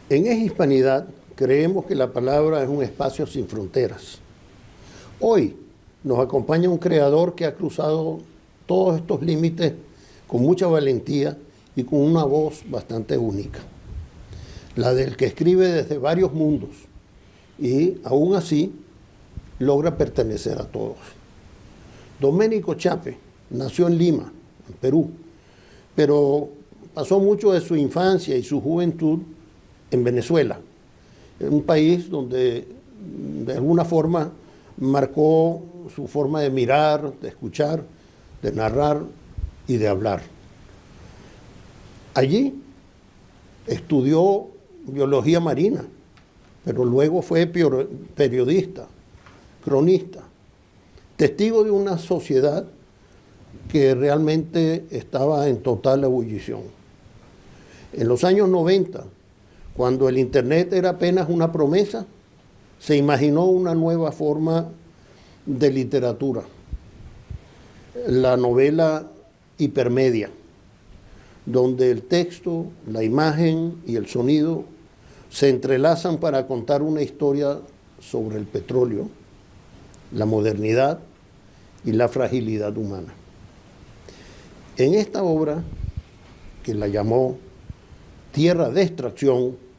En Es Hispanidad creemos que la palabra es un espacio sin fronteras. Hoy nos acompaña un creador que ha cruzado todos estos límites con mucha valentía y con una voz bastante única, la del que escribe desde varios mundos y aún así logra pertenecer a todos. Domenico Chiappe nació en Lima, en Perú, pero pasó mucho de su infancia y su juventud en Venezuela, un país donde de alguna forma marcó su forma de mirar, de escuchar, de narrar y de hablar. Allí estudió biología marina, pero luego fue periodista, cronista, testigo de una sociedad que realmente estaba en total ebullición. En los años 90, cuando el Internet era apenas una promesa, se imaginó una nueva forma de literatura, la novela hipermedia, donde el texto, la imagen y el sonido se entrelazan para contar una historia sobre el petróleo, la modernidad y la fragilidad humana. En esta obra, que la llamó Tierra de Extracción,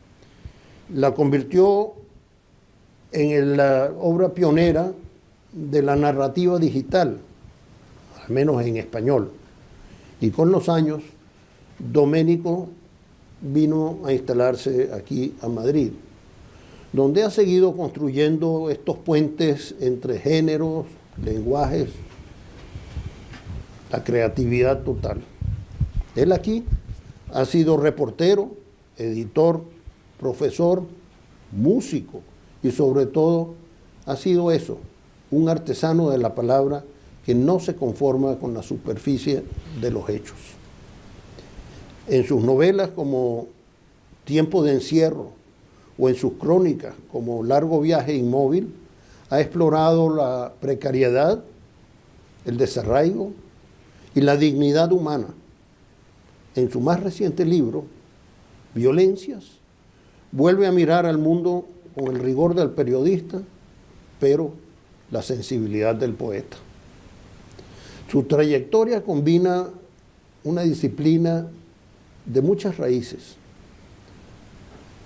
la convirtió en la obra pionera de la narrativa digital, al menos en español. Y con los años, Domenico vino a instalarse aquí a Madrid, donde ha seguido construyendo estos puentes entre géneros, lenguajes, la creatividad total. Él aquí ha sido reportero, editor, profesor, músico y sobre todo ha sido eso, un artesano de la palabra que no se conforma con la superficie de los hechos. En sus novelas como Tiempo de Encierro o en sus crónicas como Largo Viaje Inmóvil, ha explorado la precariedad, el desarraigo y la dignidad humana. En su más reciente libro, Violencias, vuelve a mirar al mundo con el rigor del periodista, pero la sensibilidad del poeta. Su trayectoria combina una disciplina de muchas raíces,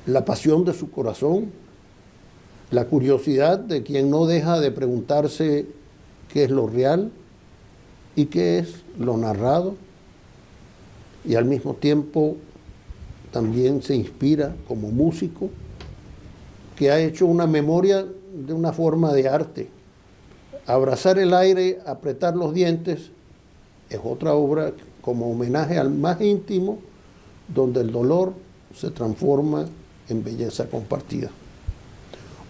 la pasión de su corazón, la curiosidad de quien no deja de preguntarse qué es lo real y qué es lo narrado, y al mismo tiempo también se inspira como músico que ha hecho una memoria de una forma de arte. Abrazar el aire, apretar los dientes, es otra obra como homenaje al más íntimo, donde el dolor se transforma en belleza compartida.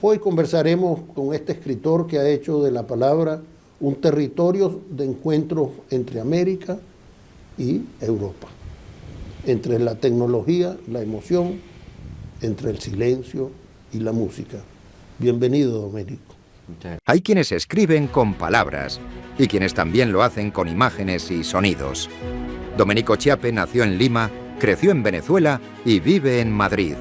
Hoy conversaremos con este escritor que ha hecho de la palabra un territorio de encuentros entre América y Europa, entre la tecnología, la emoción, entre el silencio y la música. Bienvenido, Domenico. Hay quienes escriben con palabras y quienes también lo hacen con imágenes y sonidos. Domenico Chiappe nació en Lima, creció en Venezuela y vive en Madrid.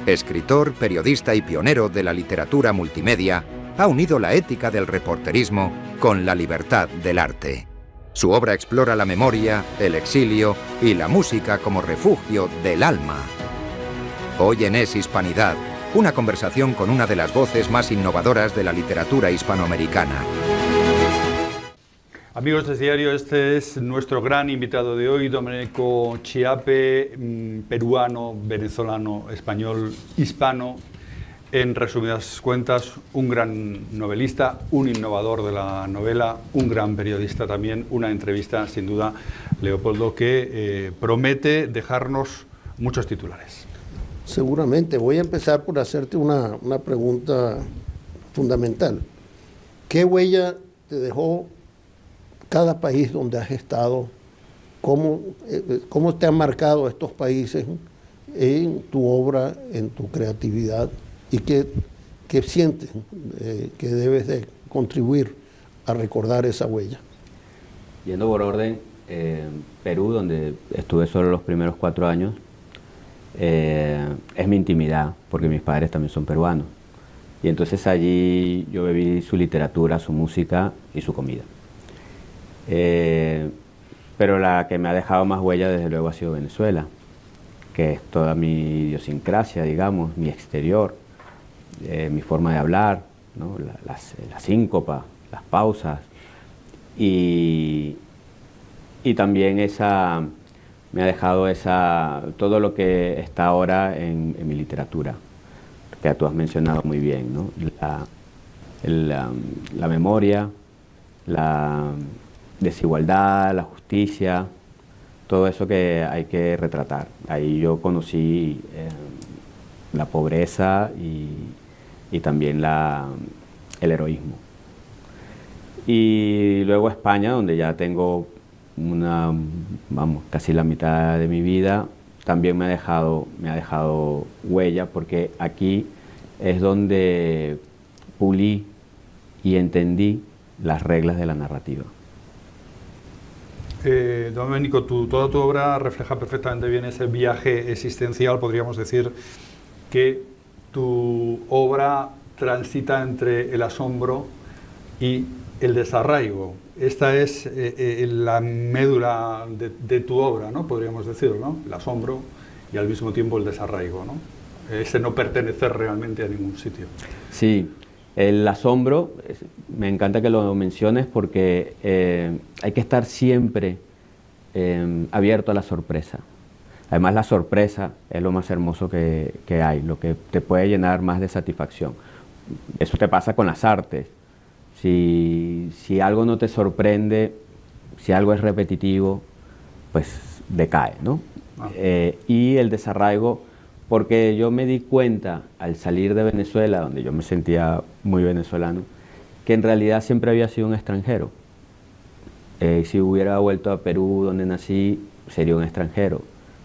Escritor, periodista y pionero de la literatura multimedia, ha unido la ética del reporterismo con la libertad del arte. Su obra explora la memoria, el exilio y la música como refugio del alma. Hoy en Es Hispanidad, una conversación con una de las voces más innovadoras de la literatura hispanoamericana. Amigos de Diario, este es nuestro gran invitado de hoy, Domenico Chiappe, peruano, venezolano, español, hispano. En resumidas cuentas, un gran novelista, un innovador de la novela, un gran periodista también, una entrevista sin duda, Leopoldo, que promete dejarnos muchos titulares. Seguramente. Voy a empezar por hacerte una pregunta fundamental. ¿Qué huella te dejó cada país donde has estado? ¿Cómo te han marcado estos países en tu obra, en tu creatividad? ¿Y qué sientes que debes de contribuir a recordar esa huella? Yendo por orden, Perú, donde estuve solo los primeros 4 años, es mi intimidad, porque mis padres también son peruanos. Y entonces allí yo bebí su literatura, su música y su comida. Pero la que me ha dejado más huella, desde luego, ha sido Venezuela, que es toda mi idiosincrasia, digamos, mi exterior, mi forma de hablar, ¿no? La síncopa, las pausas, y también me ha dejado todo lo que está ahora en mi literatura, que tú has mencionado muy bien, ¿no? La memoria, la desigualdad, la justicia, todo eso que hay que retratar. Ahí yo conocí la pobreza y también el heroísmo. Y luego España, donde ya tengo casi la mitad de mi vida, también me ha dejado huella, porque aquí es donde pulí y entendí las reglas de la narrativa. Domenico, toda tu obra refleja perfectamente bien ese viaje existencial. Podríamos decir que tu obra transita entre el asombro y el desarraigo. Esta es la médula de tu obra, ¿no? Podríamos decirlo, ¿no? El asombro y al mismo tiempo el desarraigo, ¿no? Ese no pertenecer realmente a ningún sitio. Sí, el asombro, me encanta que lo menciones, porque hay que estar siempre abierto a la sorpresa. Además, la sorpresa es lo más hermoso que hay, lo que te puede llenar más de satisfacción. Eso te pasa con las artes. Si algo no te sorprende, si algo es repetitivo, pues decae, ¿no? Y el desarraigo, porque yo me di cuenta al salir de Venezuela, donde yo me sentía muy venezolano, que en realidad siempre había sido un extranjero. Si hubiera vuelto a Perú, donde nací, sería un extranjero.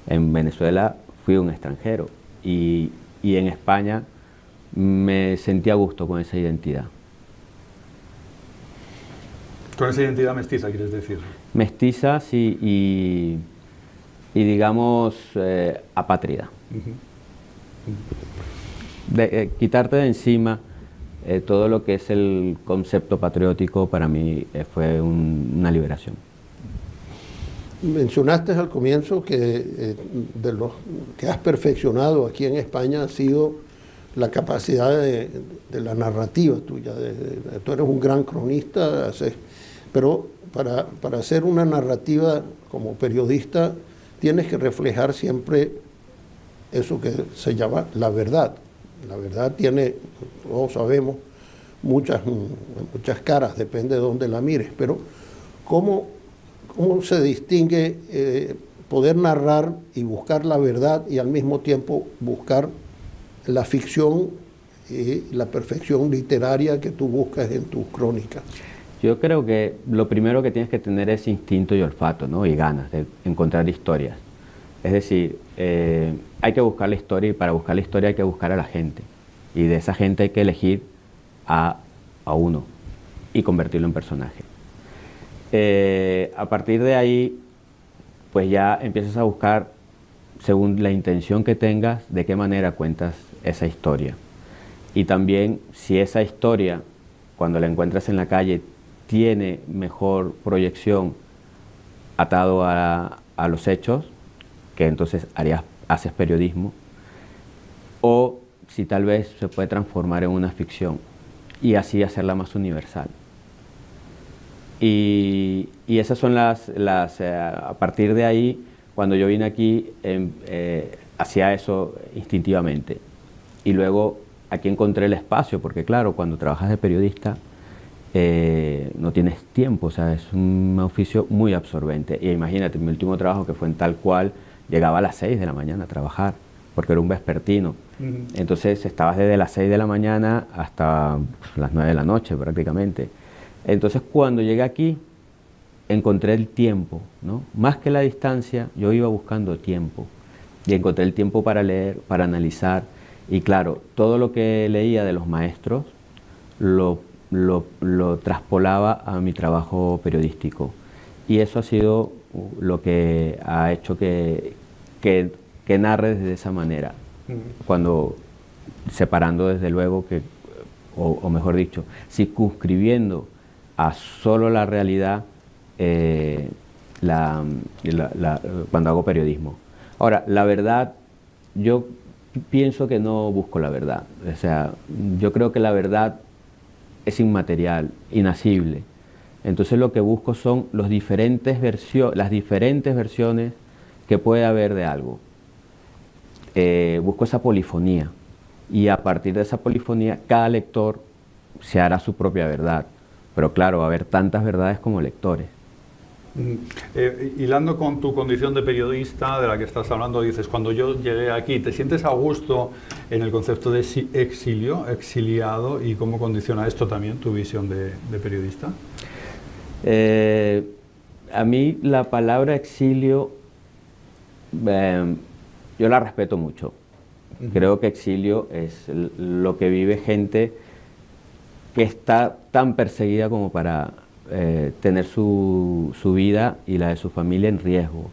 En Venezuela fui un extranjero, y en España me sentí a gusto con esa identidad. Con esa identidad mestiza, quieres decir. Mestiza, sí, y digamos apátrida. Quitarte de encima todo lo que es el concepto patriótico, para mí fue una liberación. Mencionaste al comienzo que de los que has perfeccionado aquí en España ha sido la capacidad de la narrativa tuya. Tú eres un gran cronista, pero para hacer una narrativa como periodista tienes que reflejar siempre eso que se llama la verdad. La verdad tiene, todos sabemos, muchas caras, depende de dónde la mires, pero ¿cómo se distingue poder narrar y buscar la verdad y al mismo tiempo buscar la ficción y la perfección literaria que tú buscas en tus crónicas? Yo creo que lo primero que tienes que tener es instinto y olfato, ¿no? Y ganas de encontrar historias. Es decir, hay que buscar la historia, y para buscar la historia hay que buscar a la gente. Y de esa gente hay que elegir a uno y convertirlo en personaje. A partir de ahí, pues ya empiezas a buscar, según la intención que tengas, de qué manera cuentas esa historia. Y también, si esa historia, cuando la encuentras en la calle, tiene mejor proyección atado a los hechos, que entonces haces periodismo, o si tal vez se puede transformar en una ficción y así hacerla más universal. Y esas son a partir de ahí, cuando yo vine aquí, hacía eso instintivamente. Y luego aquí encontré el espacio, porque claro, cuando trabajas de periodista, no tienes tiempo, o sea, es un oficio muy absorbente. Y imagínate, mi último trabajo, que fue en Tal Cual, llegaba a las 6 de la mañana a trabajar, porque era un vespertino. Entonces estabas desde las 6 de la mañana hasta las 9 de la noche prácticamente. Entonces cuando llegué aquí, encontré el tiempo, ¿no? Más que la distancia, yo iba buscando tiempo. Y encontré el tiempo para leer, para analizar. Y claro, todo lo que leía de los maestros lo traspolaba a mi trabajo periodístico. Y eso ha sido lo que ha hecho que que narre desde esa manera, cuando separando desde luego que, o mejor dicho, circunscribiendo a solo la realidad cuando hago periodismo. Ahora, la verdad, yo pienso que no busco la verdad. O sea, yo creo que la verdad es inmaterial, inacible. Entonces lo que busco son las diferentes versiones que puede haber de algo. Busco esa polifonía, y a partir de esa polifonía cada lector se hará su propia verdad. Pero claro, va a haber tantas verdades como lectores. Hilando con tu condición de periodista de la que estás hablando, dices, cuando yo llegué aquí, ¿te sientes a gusto en el concepto de exilio, exiliado, y cómo condiciona esto también tu visión de periodista? A mí la palabra exilio, yo la respeto mucho. Creo que exilio es lo que vive gente que está tan perseguida como para tener su vida y la de su familia en riesgo,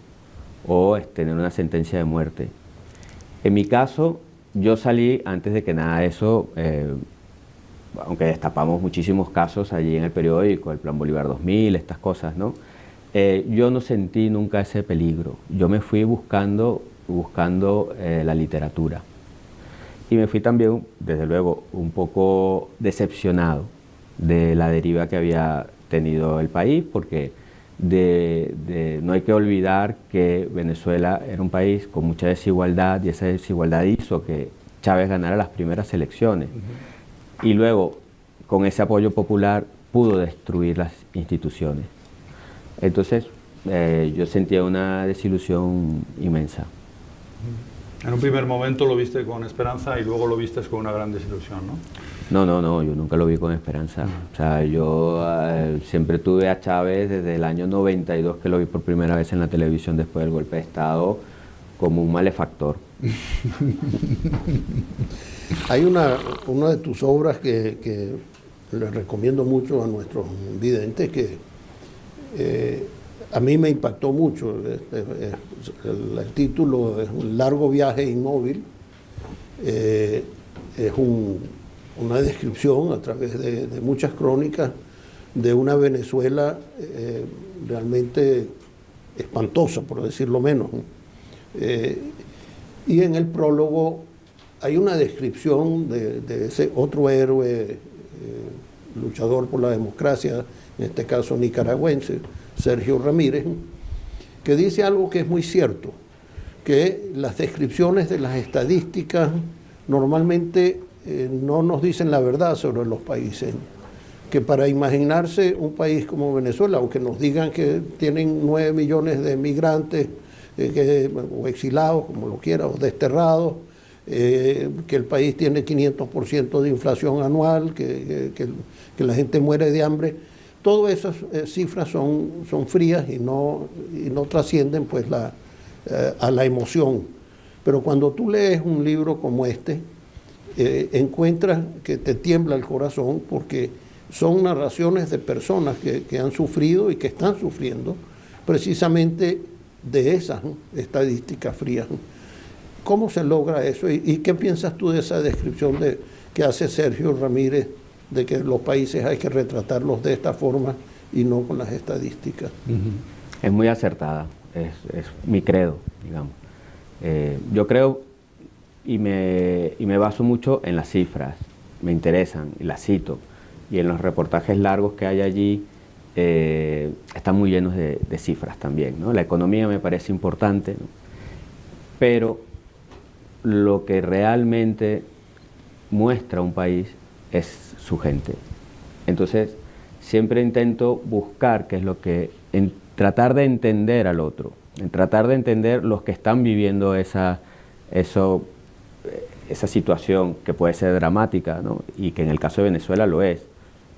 o tener una sentencia de muerte. En mi caso, yo salí antes de que nada de eso, aunque destapamos muchísimos casos allí en el periódico, el Plan Bolívar 2000, estas cosas, ¿no? Yo no sentí nunca ese peligro. Yo me fui buscando la literatura. Y me fui también, desde luego, un poco decepcionado de la deriva que había tenido el país, porque no hay que olvidar que Venezuela era un país con mucha desigualdad, y esa desigualdad hizo que Chávez ganara las primeras elecciones. Y luego, con ese apoyo popular, pudo destruir las instituciones. Entonces, yo sentía una desilusión inmensa. En un primer momento lo viste con esperanza y luego lo viste con una gran desilusión, ¿no? No, yo nunca lo vi con esperanza. O sea, yo siempre tuve a Chávez desde el año 92, que lo vi por primera vez en la televisión después del golpe de Estado, como un malefactor. Hay una de tus obras que les recomiendo mucho a nuestros videntes, que a mí me impactó mucho. El título es Un largo viaje inmóvil. Es una descripción a través de muchas crónicas de una Venezuela realmente espantosa, por decirlo menos. Y en el prólogo hay una descripción de ese otro héroe, luchador por la democracia, en este caso nicaragüense, Sergio Ramírez, que dice algo que es muy cierto, que las descripciones de las estadísticas normalmente no nos dicen la verdad sobre los países, que para imaginarse un país como Venezuela, aunque nos digan que tienen 9 millones de migrantes, o exilados, como lo quiera, o desterrados, que el país tiene 500% de inflación anual, que la gente muere de hambre, todas esas cifras son frías y no trascienden pues a la emoción. Pero cuando tú lees un libro como este, encuentras que te tiembla el corazón, porque son narraciones de personas que han sufrido y que están sufriendo precisamente de esas estadísticas frías. ¿Cómo se logra eso? ¿Y qué piensas tú de esa descripción que hace Sergio Ramírez, de que los países hay que retratarlos de esta forma y no con las estadísticas? Es muy acertada, es mi credo, digamos. Yo creo y me baso mucho en las cifras, me interesan y las cito, y en los reportajes largos que hay allí están muy llenos de cifras también, ¿no? La economía me parece importante, ¿no? Pero lo que realmente muestra un país es su gente. Entonces, siempre intento buscar qué es lo que, en tratar de entender al otro, en tratar de entender los que están viviendo esa situación que puede ser dramática, ¿no? Y que en el caso de Venezuela lo es.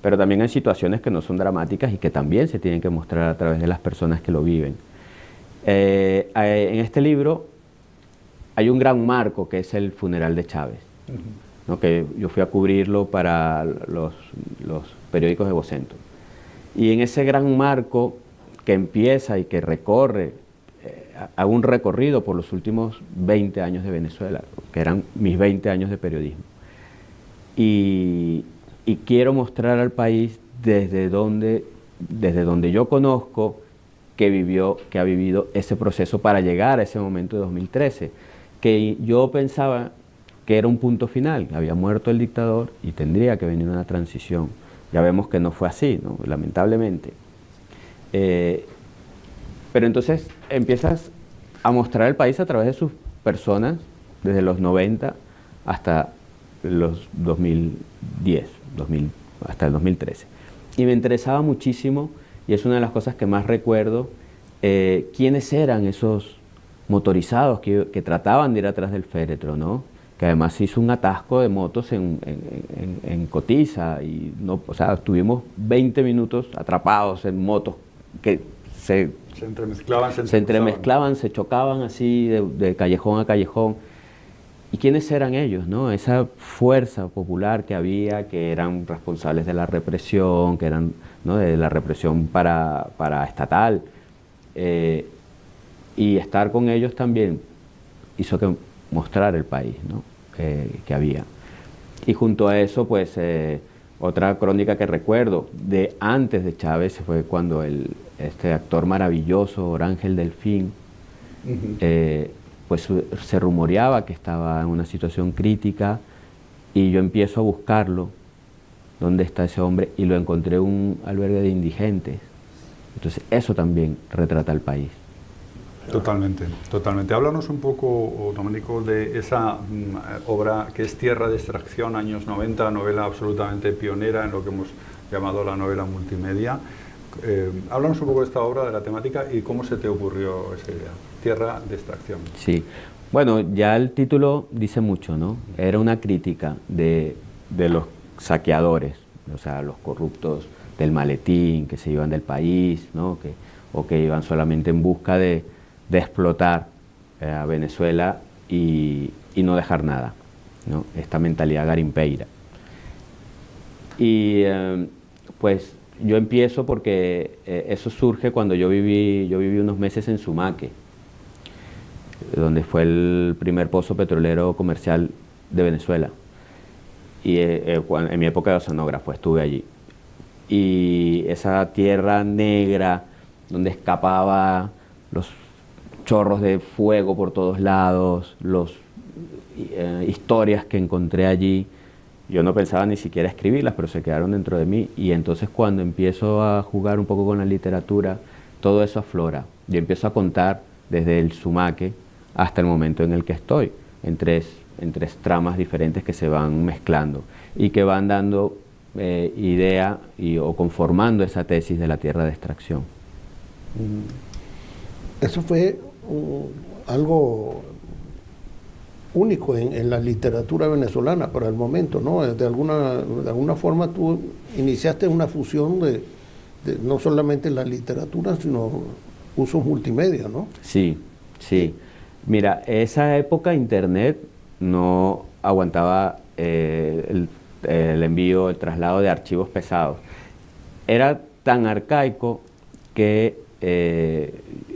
Pero también hay situaciones que no son dramáticas y que también se tienen que mostrar a través de las personas que lo viven. En este libro hay un gran marco que es el funeral de Chávez, ¿no? Que yo fui a cubrirlo para los periódicos de Vocento. Y en ese gran marco que empieza y que recorre hago un recorrido por los últimos 20 años de Venezuela, que eran mis 20 años de periodismo. Y quiero mostrar al país desde donde yo conozco que ha vivido ese proceso para llegar a ese momento de 2013, que yo pensaba que era un punto final, había muerto el dictador y tendría que venir una transición. Ya vemos que no fue así, ¿no? Lamentablemente. Pero entonces empiezas a mostrar el país a través de sus personas, desde los 90 hasta los 2010, hasta el 2013. Y me interesaba muchísimo, y es una de las cosas que más recuerdo, quiénes eran esos motorizados que trataban de ir atrás del féretro, ¿no? Que además hizo un atasco de motos en Cotiza, y no, o sea, estuvimos 20 minutos atrapados en motos que se entremezclaban, se chocaban así de callejón a callejón. ¿Y quiénes eran ellos, no? Esa fuerza popular que había, que eran responsables de la represión, que eran, ¿no?, de la represión paraestatal. Y estar con ellos también hizo que mostrar el país, ¿no?, que había. Y junto a eso, pues, otra crónica que recuerdo de antes de Chávez fue cuando este actor maravilloso, Orángel Delfín, pues se rumoreaba que estaba en una situación crítica, y yo empiezo a buscarlo, ¿dónde está ese hombre? Y lo encontré en un albergue de indigentes. Entonces eso también retrata al país. Totalmente, totalmente. Háblanos un poco, Domenico, de esa obra que es Tierra de Extracción, años 90, novela absolutamente pionera en lo que hemos llamado la novela multimedia. Háblanos un poco de esta obra, de la temática, y cómo se te ocurrió esa idea. Tierra de Extracción. Sí, bueno, ya el título dice mucho, ¿no? Era una crítica de los saqueadores, o sea, los corruptos del maletín, que se iban del país, ¿no? O que iban solamente en busca de explotar a Venezuela y no dejar nada, ¿no? Esta mentalidad garimpeira. Y pues yo empiezo porque eso surge cuando yo viví unos meses en Sumaque, donde fue el primer pozo petrolero comercial de Venezuela. Y en mi época de oceanógrafo estuve allí. Y esa tierra negra donde escapaba los chorros de fuego por todos lados, historias que encontré allí, yo no pensaba ni siquiera escribirlas, pero se quedaron dentro de mí. Y entonces cuando empiezo a jugar un poco con la literatura, todo eso aflora. Yo empiezo a contar desde el Sumaque hasta el momento en el que estoy, en tres tramas diferentes que se van mezclando y que van dando idea o conformando esa tesis de la tierra de extracción. Eso fue algo único en la literatura venezolana para el momento, ¿no? De alguna forma tú iniciaste una fusión de no solamente la literatura, sino usos multimedia, ¿no? Sí, sí. Mira, esa época Internet no aguantaba el envío, el traslado de archivos pesados. Era tan arcaico que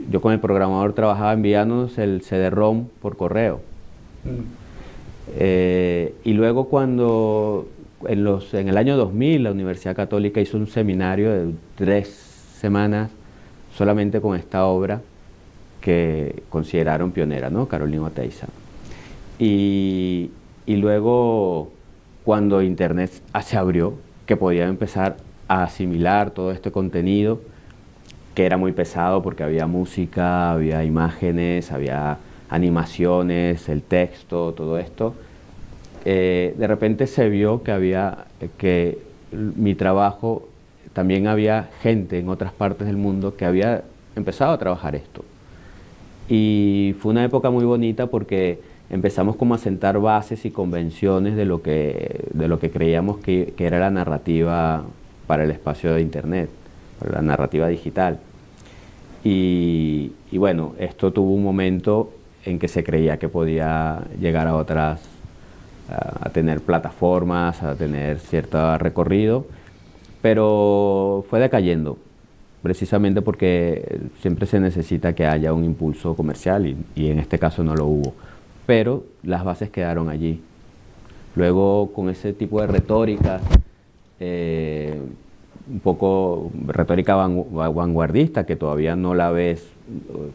yo con el programador trabajaba enviándonos el CD-ROM por correo. Y luego cuando en el año 2000 la Universidad Católica hizo un seminario de 3 semanas solamente con esta obra que consideraron pionera, ¿no? Carolina Oteiza. Y luego cuando Internet se abrió, que podía empezar a asimilar todo este contenido, que era muy pesado porque había música, había imágenes, había animaciones, el texto, todo esto, de repente se vio que mi trabajo, también había gente en otras partes del mundo que había empezado a trabajar esto. Y fue una época muy bonita porque empezamos como a sentar bases y convenciones de lo que creíamos que era la narrativa para el espacio de Internet, para la narrativa digital. Y bueno, esto tuvo un momento en que se creía que podía llegar a otras, a tener plataformas, a tener cierto recorrido, pero fue decayendo. precisamente porque siempre se necesita que haya un impulso comercial y en este caso no lo hubo. Pero las bases quedaron allí. Luego, con ese tipo de retórica, un poco retórica vanguardista, que todavía no la ves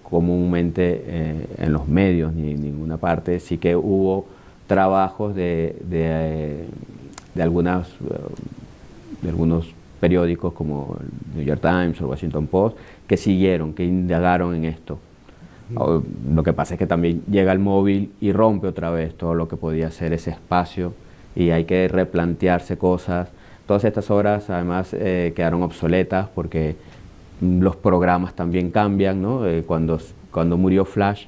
comúnmente en los medios ni en ninguna parte, sí que hubo trabajos de algunos periódicos como el New York Times o el Washington Post, que siguieron, que indagaron en esto. Lo que pasa es que también llega el móvil y rompe otra vez todo lo que podía ser ese espacio y hay que replantearse cosas. Todas estas obras además quedaron obsoletas porque los programas también cambian, ¿no? Cuando murió Flash,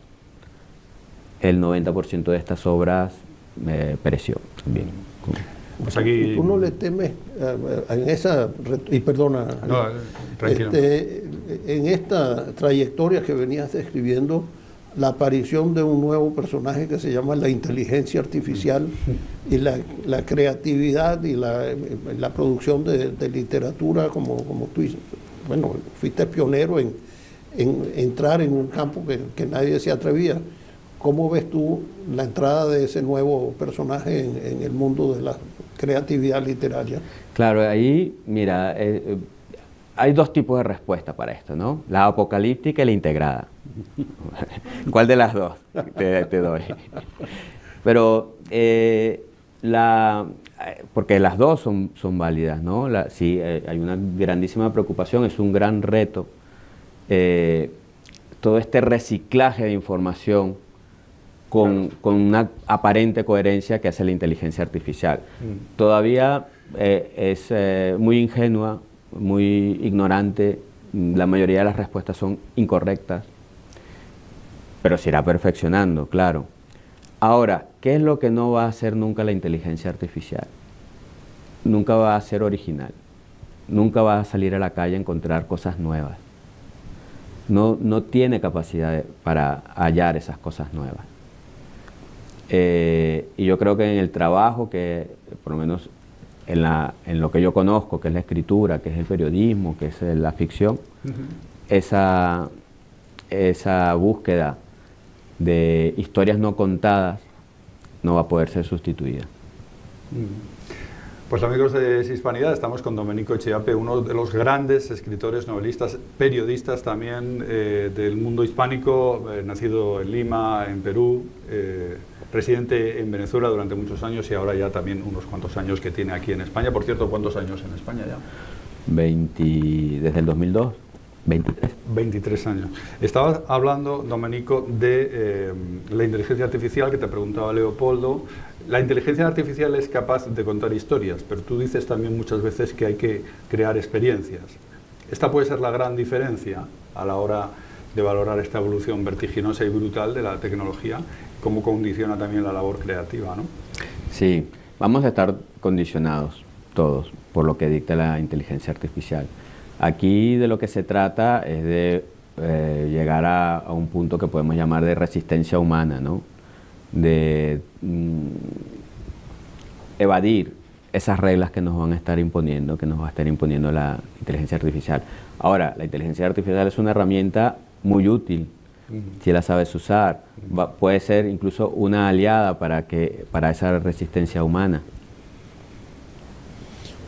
el 90% de estas obras pereció también. Pues aquí... ¿Tú no le temes en esa, y perdona, No, tranquilo. en esta trayectoria que venías describiendo, la aparición de un nuevo personaje que se llama la inteligencia artificial y la creatividad y la producción de literatura, como tú dices? Bueno, fuiste pionero en entrar en un campo que nadie se atrevía. ¿Cómo ves tú la entrada de ese nuevo personaje en el mundo de la creatividad literaria? Claro, ahí, mira, hay dos tipos de respuesta para esto, ¿no? La apocalíptica y la integrada. ¿Cuál de las dos te doy? Pero, porque las dos son válidas, ¿no? Sí, hay una grandísima preocupación, es un gran reto. Todo este reciclaje de información con una aparente coherencia que hace la inteligencia artificial. Todavía es muy ingenua, muy ignorante, la mayoría de las respuestas son incorrectas, pero se irá perfeccionando, claro. Ahora, ¿qué es lo que no va a hacer nunca la inteligencia artificial? Nunca va a ser original, nunca va a salir a la calle a encontrar cosas nuevas. No tiene capacidad para hallar esas cosas nuevas. Y yo creo que en el trabajo, que por lo menos en lo que yo conozco, que es la escritura, que es el periodismo, que es la ficción, esa búsqueda de historias no contadas no va a poder ser sustituida. Pues amigos de Hispanidad, estamos con Domenico Chiappe, uno de los grandes escritores, novelistas, periodistas también del mundo hispánico, nacido en Lima, en Perú, residente en Venezuela durante muchos años y ahora ya también unos cuantos años que tiene aquí en España. Por cierto, ¿cuántos años en España ya? Desde el 2002, 23. 23 años. Estabas hablando, Domenico, de la inteligencia artificial, que te preguntaba Leopoldo. La inteligencia artificial es capaz de contar historias, pero tú dices también muchas veces que hay que crear experiencias. Esta puede ser la gran diferencia a la hora de valorar esta evolución vertiginosa y brutal de la tecnología, cómo condiciona también la labor creativa, ¿no? Sí, vamos a estar condicionados todos por lo que dicta la inteligencia artificial. Aquí de lo que se trata es de llegar a un punto que podemos llamar de resistencia humana, ¿no? De evadir esas reglas que nos van a estar imponiendo, que nos va a estar imponiendo la inteligencia artificial. Ahora, la inteligencia artificial es una herramienta muy útil, si la sabes usar. Puede ser incluso una aliada para esa resistencia humana.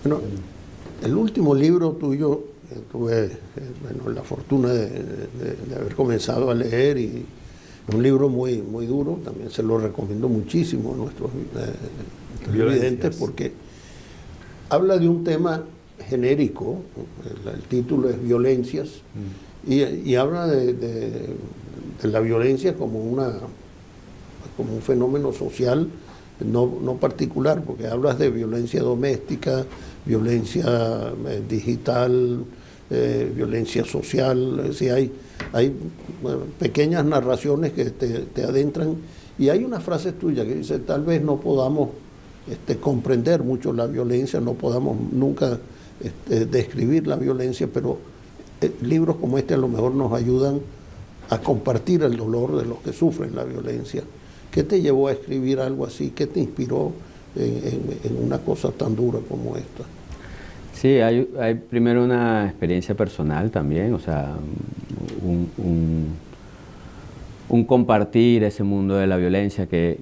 Bueno, el último libro tuyo, tuve la fortuna de haber comenzado a leer, y un libro muy, muy duro, también se lo recomiendo muchísimo a nuestros televidentes, porque habla de un tema genérico, el título es Violencias, y habla de la violencia como un fenómeno social no particular, porque hablas de violencia doméstica, violencia digital, violencia social. Es decir, hay pequeñas narraciones que te adentran, y hay una frase tuya que dice: tal vez no podamos comprender mucho la violencia, no podamos nunca describir la violencia, pero libros como este a lo mejor nos ayudan a compartir el dolor de los que sufren la violencia. ¿Qué te llevó a escribir algo así? ¿Qué te inspiró en una cosa tan dura como esta? Sí, hay primero una experiencia personal también, o sea, un compartir ese mundo de la violencia que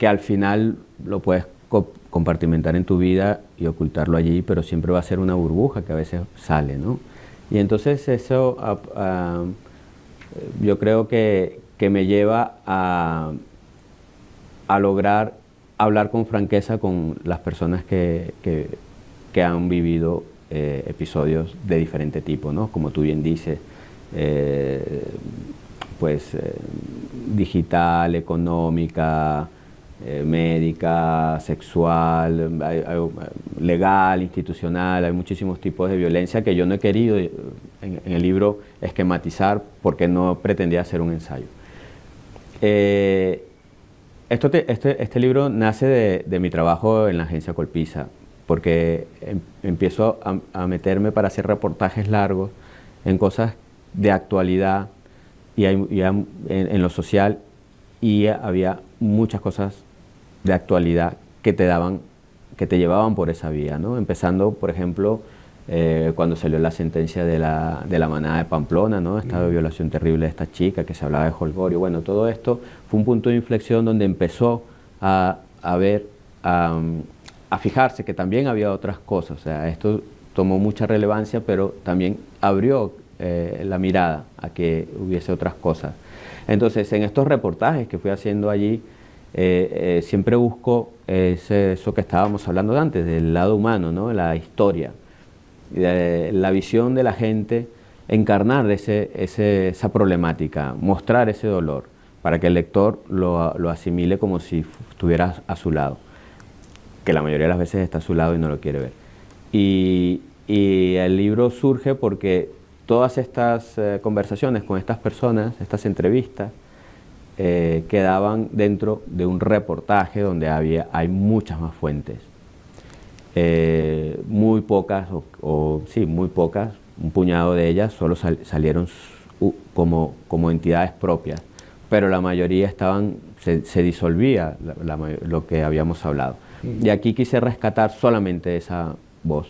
al final lo puedes compartimentar en tu vida y ocultarlo allí, pero siempre va a ser una burbuja que a veces sale, ¿no? Y entonces eso yo creo que me lleva a lograr hablar con franqueza con las personas que han vivido episodios de diferente tipo, ¿no? Como tú bien dices, digital, económica, médica, sexual, legal, institucional. Hay muchísimos tipos de violencia que yo no he querido en el libro esquematizar porque no pretendía hacer un ensayo. Este libro nace de mi trabajo en la agencia Colpisa, porque empiezo a meterme para hacer reportajes largos en cosas de actualidad y en lo social, y había muchas cosas de actualidad que te llevaban por esa vía, ¿no? Empezando, por ejemplo, cuando salió la sentencia de la manada de Pamplona, ¿no? Esta violación terrible de esta chica, que se hablaba de jolgorio. Bueno, todo esto fue un punto de inflexión donde empezó a fijarse que también había otras cosas. O sea, esto tomó mucha relevancia, pero también abrió la mirada a que hubiese otras cosas. Entonces, en estos reportajes que fui haciendo allí, siempre busco eso que estábamos hablando antes, del lado humano, ¿no? La historia, la visión de la gente, encarnar esa problemática, mostrar ese dolor, para que el lector lo asimile como si estuviera a su lado, que la mayoría de las veces está a su lado y no lo quiere ver. Y el libro surge porque todas estas conversaciones con estas personas, estas entrevistas, quedaban dentro de un reportaje donde hay muchas más fuentes. Muy pocas, muy pocas, un puñado de ellas solo salieron como entidades propias, pero la mayoría se disolvía lo que habíamos hablado. Y aquí quise rescatar solamente esa voz,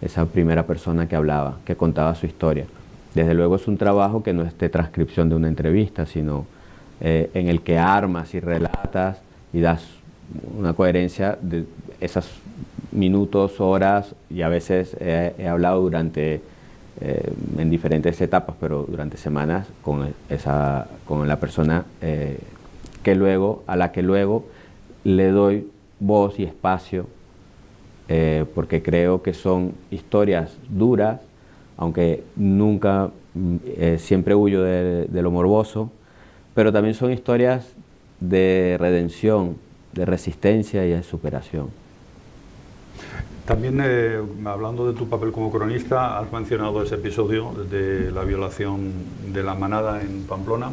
esa primera persona que hablaba, que contaba su historia. Desde luego es un trabajo que no es de transcripción de una entrevista, sino en el que armas y relatas y das una coherencia de esos minutos, horas, y a veces he hablado en diferentes etapas, pero durante semanas con la persona a la que luego le doy voz y espacio, porque creo que son historias duras, aunque nunca, siempre huyo de lo morboso, pero también son historias de redención, de resistencia y de superación. También, hablando de tu papel como cronista, has mencionado ese episodio de la violación de la manada en Pamplona.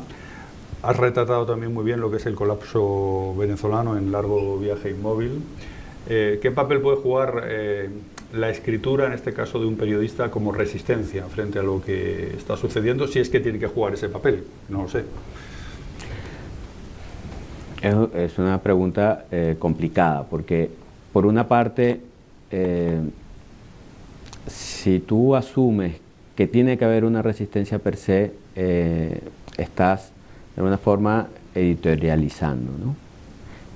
Has retratado también muy bien lo que es el colapso venezolano en Largo Viaje Inmóvil. ¿Qué papel puede jugar la escritura, en este caso de un periodista, como resistencia frente a lo que está sucediendo, si es que tiene que jugar ese papel? No lo sé. Es una pregunta complicada, porque por una parte, si tú asumes que tiene que haber una resistencia per se, estás de alguna forma editorializando, ¿no?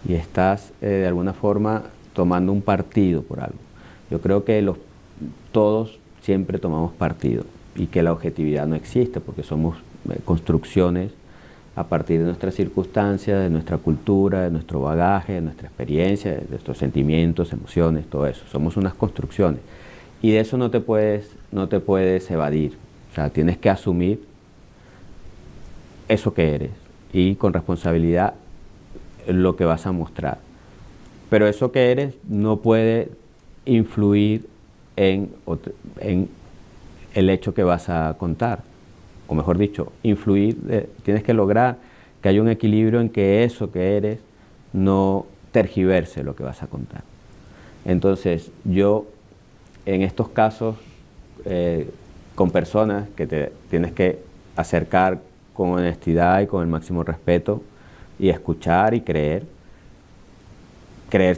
Y estás de alguna forma tomando un partido por algo. Yo creo que todos siempre tomamos partido y que la objetividad no existe, porque somos construcciones a partir de nuestras circunstancias, de nuestra cultura, de nuestro bagaje, de nuestra experiencia, de nuestros sentimientos, emociones, todo eso. Somos unas construcciones y de eso no te puedes evadir. O sea, tienes que asumir eso que eres y con responsabilidad lo que vas a mostrar. Pero eso que eres no puede influir en el hecho que vas a contar. O mejor dicho, tienes que lograr que haya un equilibrio en que eso que eres no tergiverse lo que vas a contar. Entonces, yo en estos casos, con personas que te tienes que acercar con honestidad y con el máximo respeto, y escuchar y creer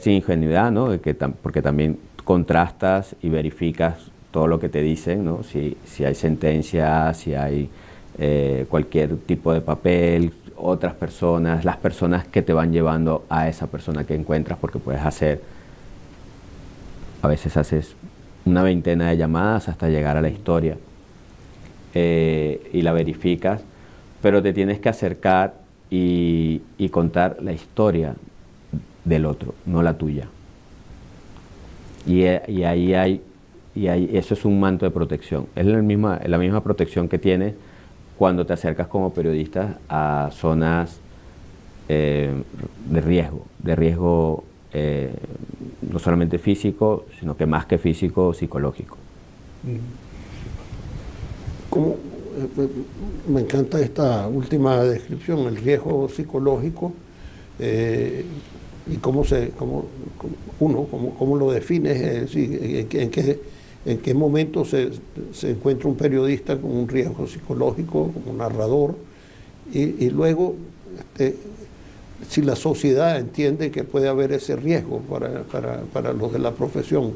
sin ingenuidad, ¿no? Porque también contrastas y verificas todo lo que te dicen, ¿no? Si hay sentencia, si hay cualquier tipo de papel, otras personas, las personas que te van llevando a esa persona que encuentras, porque a veces haces una veintena de llamadas hasta llegar a la historia y la verificas, pero te tienes que acercar y contar la historia del otro, no la tuya. Y eso es un manto de protección. Es la misma protección que tienes cuando te acercas como periodista a zonas de riesgo no solamente físico, sino que más que físico, psicológico. ¿Cómo? Me encanta esta última descripción, el riesgo psicológico, y cómo lo defines, en qué momento se encuentra un periodista con un riesgo psicológico, como narrador, y luego si la sociedad entiende que puede haber ese riesgo para los de la profesión,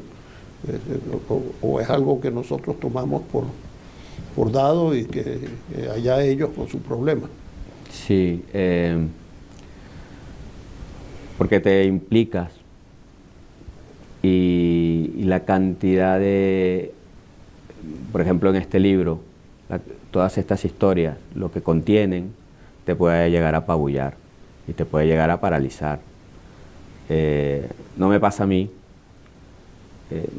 o es algo que nosotros tomamos por dado y que allá ellos con su problema. Sí, porque te implicas y la cantidad de, por ejemplo en este libro, todas estas historias, lo que contienen, te puede llegar a apabullar y te puede llegar a paralizar. No me pasa a mí,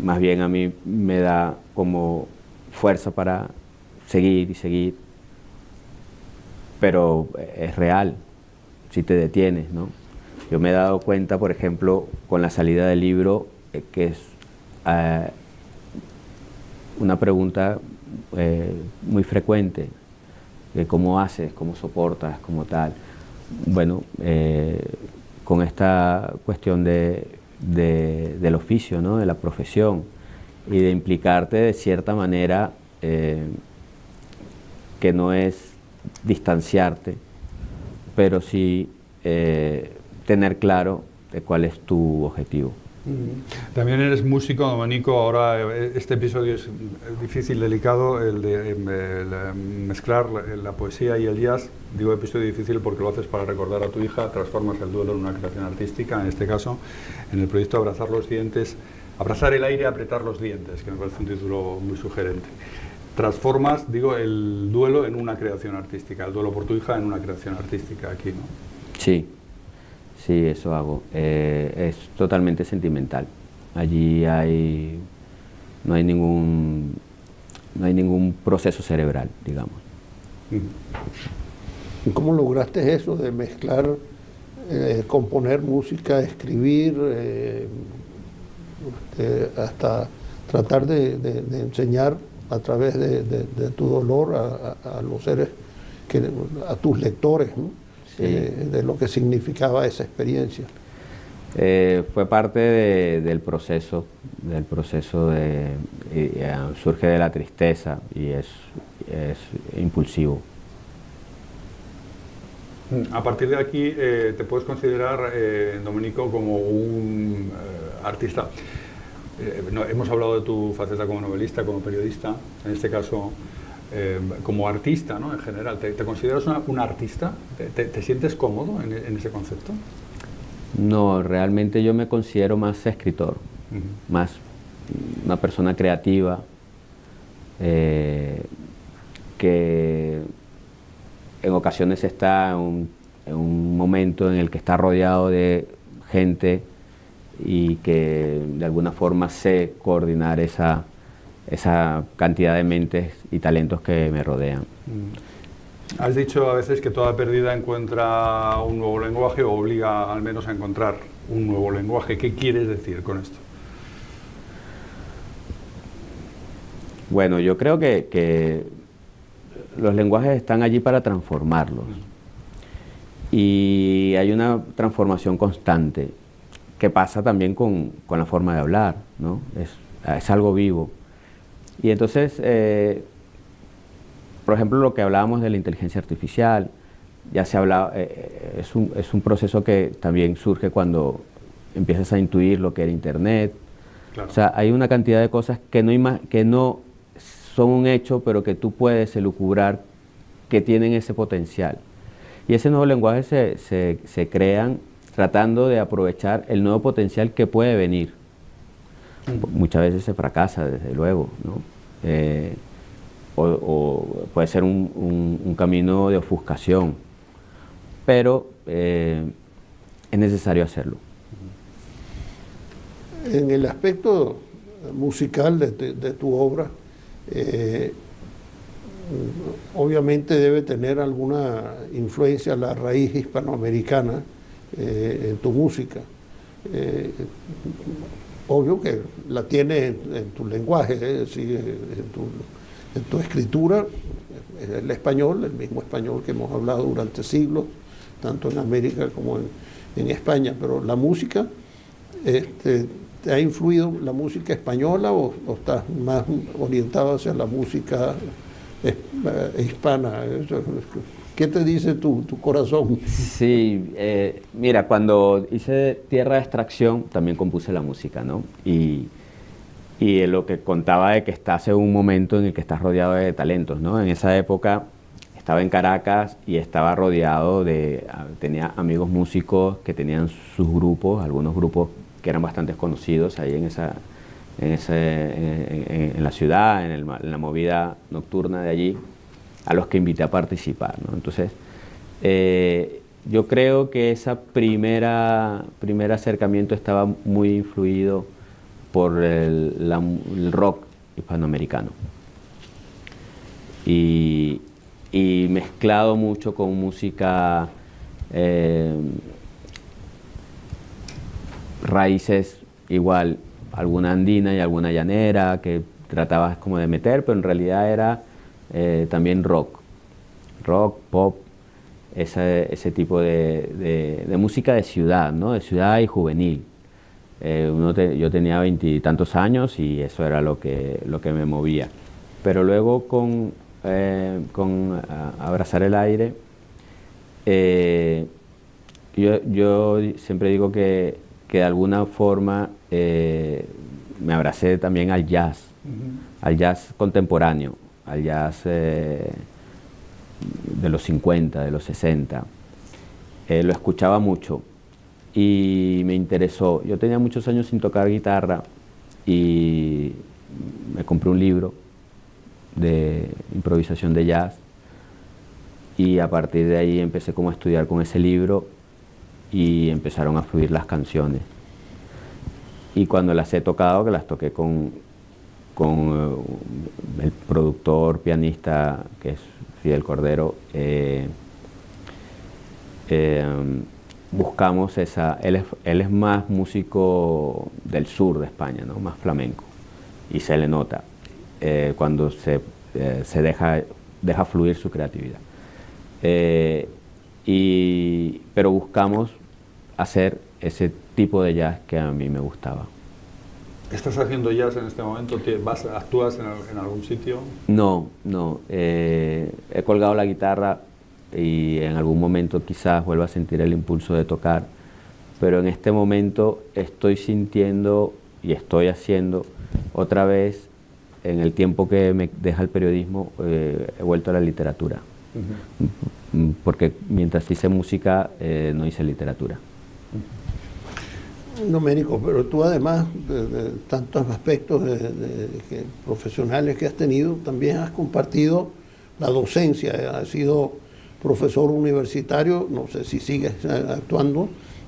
más bien a mí me da como fuerza para seguir y seguir, pero es real si te detienes, ¿no? Yo me he dado cuenta, por ejemplo, con la salida del libro, que es una pregunta muy frecuente, de cómo haces, cómo soportas, como tal. Bueno, con esta cuestión del oficio, ¿no? De la profesión, y de implicarte de cierta manera, que no es distanciarte, pero sí tener claro de cuál es tu objetivo. También eres músico, Domenico. Ahora este episodio es difícil, delicado, el de mezclar la poesía y el jazz. Digo episodio difícil porque lo haces para recordar a tu hija, transformas el duelo en una creación artística, en este caso, en el proyecto Abrazar los dientes, abrazar el aire, apretar los dientes, que me parece un título muy sugerente. Transformas, digo, el duelo en una creación artística, el duelo por tu hija en una creación artística aquí, ¿no? Sí. Sí, eso hago. Es totalmente sentimental. Allí no hay ningún proceso cerebral, digamos. ¿Y cómo lograste eso de mezclar, componer música, escribir, hasta tratar de enseñar a través de tu dolor a los seres, a tus lectores, ¿no? Sí. De lo que significaba esa experiencia? Fue parte del proceso surge de la tristeza y es impulsivo. A partir de aquí, ¿te puedes considerar, Domenico, como un artista? Hemos hablado de tu faceta como novelista, como periodista, en este caso como artista, ¿no? En general. ¿Te consideras un artista? ¿Te sientes cómodo en ese concepto? No, realmente yo me considero más escritor, más una persona creativa, que en ocasiones está en un momento en el que está rodeado de gente y que de alguna forma sé coordinar esa cantidad de mentes y talentos que me rodean. Has dicho a veces que toda pérdida encuentra un nuevo lenguaje o obliga al menos a encontrar un nuevo lenguaje. ¿Qué quieres decir con esto? Bueno, yo creo que los lenguajes están allí para transformarlos. Y hay una transformación constante que pasa también con la forma de hablar, ¿no? Es algo vivo. Y entonces, por ejemplo, lo que hablábamos de la inteligencia artificial, ya se hablaba, es un proceso que también surge cuando empiezas a intuir lo que era Internet, Claro. O sea, hay una cantidad de cosas que no son un hecho, pero que tú puedes elucubrar que tienen ese potencial. Y ese nuevo lenguaje se crean tratando de aprovechar el nuevo potencial que puede venir. Muchas veces se fracasa, desde luego, ¿no? O puede ser un camino de ofuscación, pero es necesario hacerlo. En el aspecto musical de tu obra, obviamente debe tener alguna influencia la raíz hispanoamericana en tu música. Obvio que la tienes en tu lenguaje, es decir, en tu escritura, el español, el mismo español que hemos hablado durante siglos, tanto en América como en España, pero la música, ¿te ha influido la música española o estás más orientado hacia la música hispana? ¿Qué te dice tu corazón? Sí, mira, cuando hice Tierra de Extracción también compuse la música, ¿no? Y lo que contaba de que estás en un momento en el que estás rodeado de talentos, ¿no? En esa época estaba en Caracas y estaba rodeado tenía amigos músicos que tenían sus grupos, algunos grupos que eran bastante conocidos ahí en la ciudad, en la movida nocturna de allí, a los que invité a participar, ¿no? Entonces, yo creo que ese primer acercamiento estaba muy influido por el rock hispanoamericano y mezclado mucho con música raíces igual, alguna andina y alguna llanera que tratabas como de meter, pero en realidad era también rock, pop, ese tipo de música de ciudad, ¿no? De ciudad y juvenil. Yo tenía 20 y tantos años y eso era lo que me movía. Pero luego con Abrazar el Aire, yo siempre digo que de alguna forma me abracé también al jazz, al jazz contemporáneo, al jazz de los 50, de los 60. Lo escuchaba mucho y me interesó. Yo tenía muchos años sin tocar guitarra y me compré un libro de improvisación de jazz y a partir de ahí empecé como a estudiar con ese libro y empezaron a fluir las canciones. Y cuando las he tocado, que las toqué con el productor, pianista, que es Fidel Cordero, buscamos él es más músico del sur de España, ¿no? Más flamenco, y se le nota cuando se deja fluir su creatividad. Pero buscamos hacer ese tipo de jazz que a mí me gustaba. ¿Estás haciendo jazz en este momento? ¿Actúas en algún sitio? No. He colgado la guitarra y en algún momento quizás vuelva a sentir el impulso de tocar, pero en este momento estoy sintiendo y estoy haciendo otra vez, en el tiempo que me deja el periodismo, he vuelto a la literatura. Porque mientras hice música no hice literatura. Domenico, pero tú además de tantos aspectos profesionales que has tenido, también has compartido la docencia, has sido profesor universitario, no sé si sigues actuando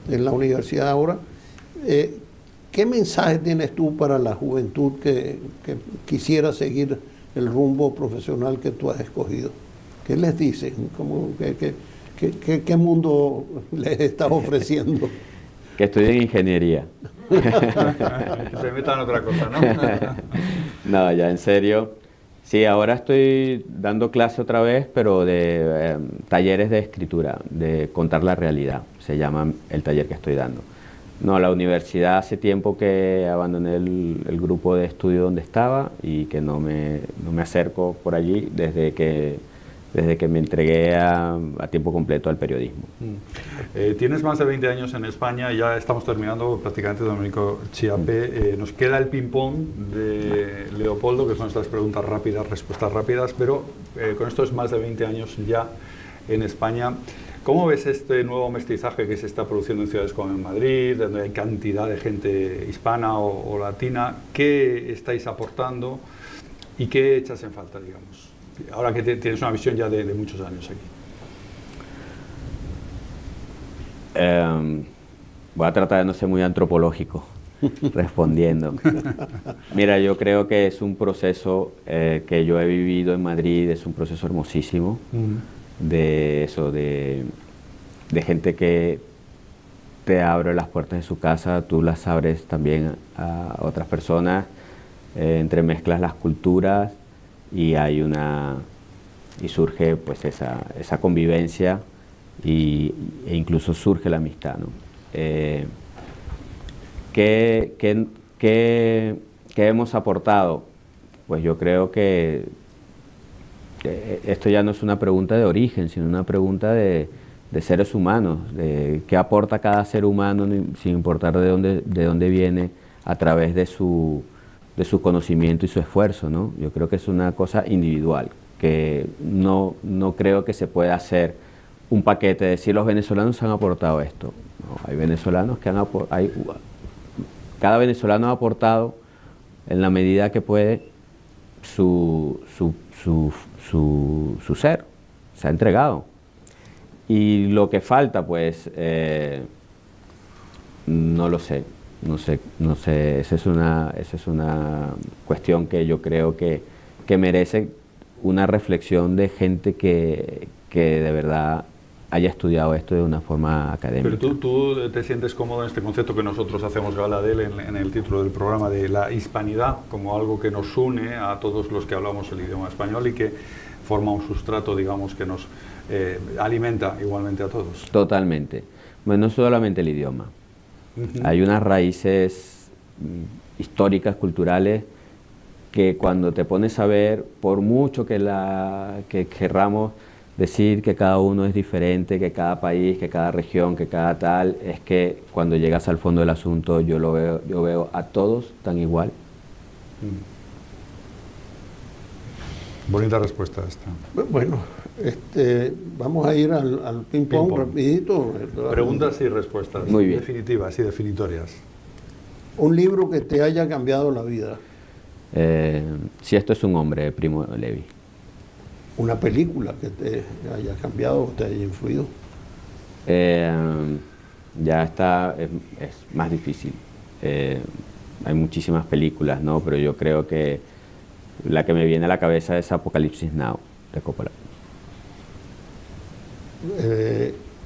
en la universidad ahora. ¿Qué mensaje tienes tú para la juventud que quisiera seguir el rumbo profesional que tú has escogido? ¿Qué les dices? ¿Qué mundo les estás ofreciendo? Que estudien ingeniería. Que se metan en otra cosa, ¿no? No, ya en serio. Sí, ahora estoy dando clase otra vez, pero de talleres de escritura, de contar la realidad, se llama el taller que estoy dando. No, la universidad hace tiempo que abandoné el grupo de estudio donde estaba y que no me acerco por allí desde que desde que me entregué a tiempo completo al periodismo. Tienes más de 20 años en España, ya estamos terminando prácticamente, Domenico Chiappe. Nos queda el ping-pong de Leopoldo, que son estas preguntas rápidas, respuestas rápidas, pero con estos más de 20 años ya en España, ¿cómo ves este nuevo mestizaje que se está produciendo en ciudades como en Madrid, donde hay cantidad de gente hispana o latina? ¿Qué estáis aportando y qué echas en falta, digamos? Ahora que tienes una visión ya de muchos años aquí. Voy a tratar de no ser muy antropológico respondiendo. Mira, yo creo que es un proceso que yo he vivido en Madrid, es un proceso hermosísimo, de eso, de gente que te abre las puertas de su casa, tú las abres también a otras personas, entremezclas las culturas y hay y surge pues esa convivencia e incluso surge la amistad, ¿no? ¿Qué hemos aportado? Pues yo creo que esto ya no es una pregunta de origen, sino una pregunta de seres humanos, de qué aporta cada ser humano, sin importar de dónde viene, a través de su conocimiento y su esfuerzo, ¿no? Yo creo que es una cosa individual, que no creo que se pueda hacer un paquete, de decir los venezolanos han aportado esto. No, hay venezolanos que cada venezolano ha aportado en la medida que puede su ser, se ha entregado. Y lo que falta, pues, no lo sé. No sé, esa es una cuestión que yo creo que merece una reflexión de gente que de verdad haya estudiado esto de una forma académica. Pero tú te sientes cómodo en este concepto que nosotros hacemos gala de él en el título del programa, de la hispanidad como algo que nos une a todos los que hablamos el idioma español y que forma un sustrato, digamos, que nos alimenta igualmente a todos. Totalmente. Bueno, no solamente el idioma. Hay unas raíces históricas, culturales, que cuando te pones a ver, por mucho que querramos decir que cada uno es diferente, que cada país, que cada región, que cada tal, es que cuando llegas al fondo del asunto yo veo a todos tan igual. Bonita respuesta esta. Bueno, vamos a ir al ping-pong rapidito. Preguntas y respuestas. Muy bien. Definitivas y definitorias. Un libro que te haya cambiado la vida. Si esto es un hombre, de Primo Levi. Una película que te haya cambiado o te haya influido. Ya está, es más difícil. Hay muchísimas películas, ¿no? Pero yo creo que la que me viene a la cabeza es Apocalipsis Now, de Coppola.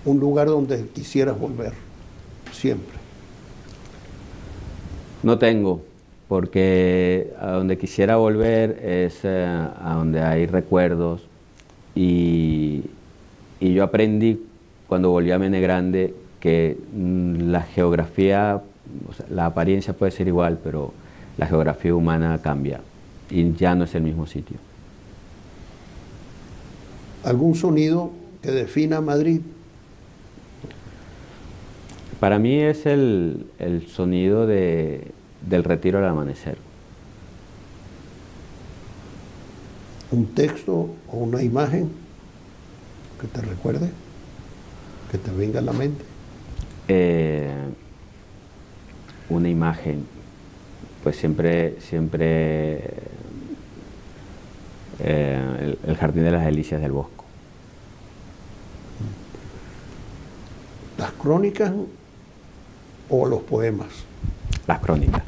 Un lugar donde quisieras volver, siempre. No tengo, porque a donde quisiera volver es a donde hay recuerdos y yo aprendí cuando volví a Mene Grande que la geografía, o sea, la apariencia puede ser igual, pero la geografía humana cambia y ya no es el mismo sitio. ¿Algún sonido que defina Madrid? Para mí es el sonido del retiro al amanecer. ¿Un texto o una imagen que te recuerde, que te venga a la mente? Una imagen, pues siempre el Jardín de las Delicias del Bosco. ¿Las crónicas o los poemas? Las crónicas.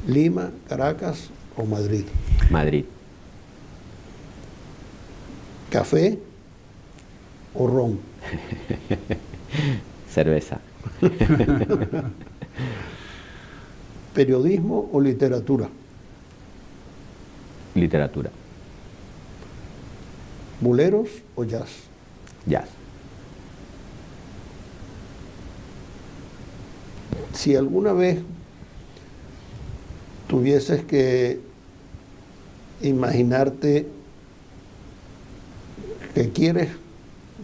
¿Lima, Caracas o Madrid? Madrid. ¿Café o ron? Cerveza. ¿Periodismo o literatura? Literatura. ¿Boleros o jazz? Jazz. Si alguna vez tuvieses que imaginarte que quieres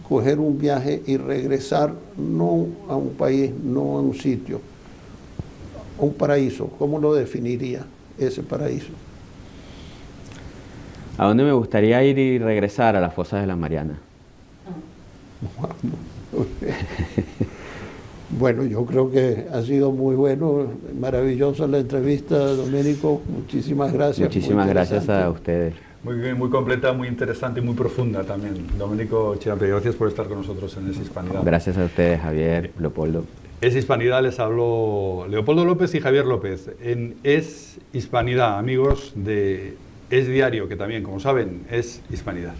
coger un viaje y regresar no a un país, no a un sitio, a un paraíso, ¿cómo lo definiría ese paraíso? ¿A dónde me gustaría ir y regresar? A las fosas de la Mariana. Bueno, yo creo que ha sido muy bueno, maravillosa la entrevista, Domenico. Muchísimas gracias. Muchísimas gracias a ustedes. Muy bien, muy completa, muy interesante y muy profunda también. Domenico Chiappe, gracias por estar con nosotros en Es Hispanidad. Gracias a ustedes, Javier, Leopoldo. Es Hispanidad, les habló Leopoldo López y Javier López. En Es Hispanidad, amigos de Es Diario, que también, como saben, es Hispanidad.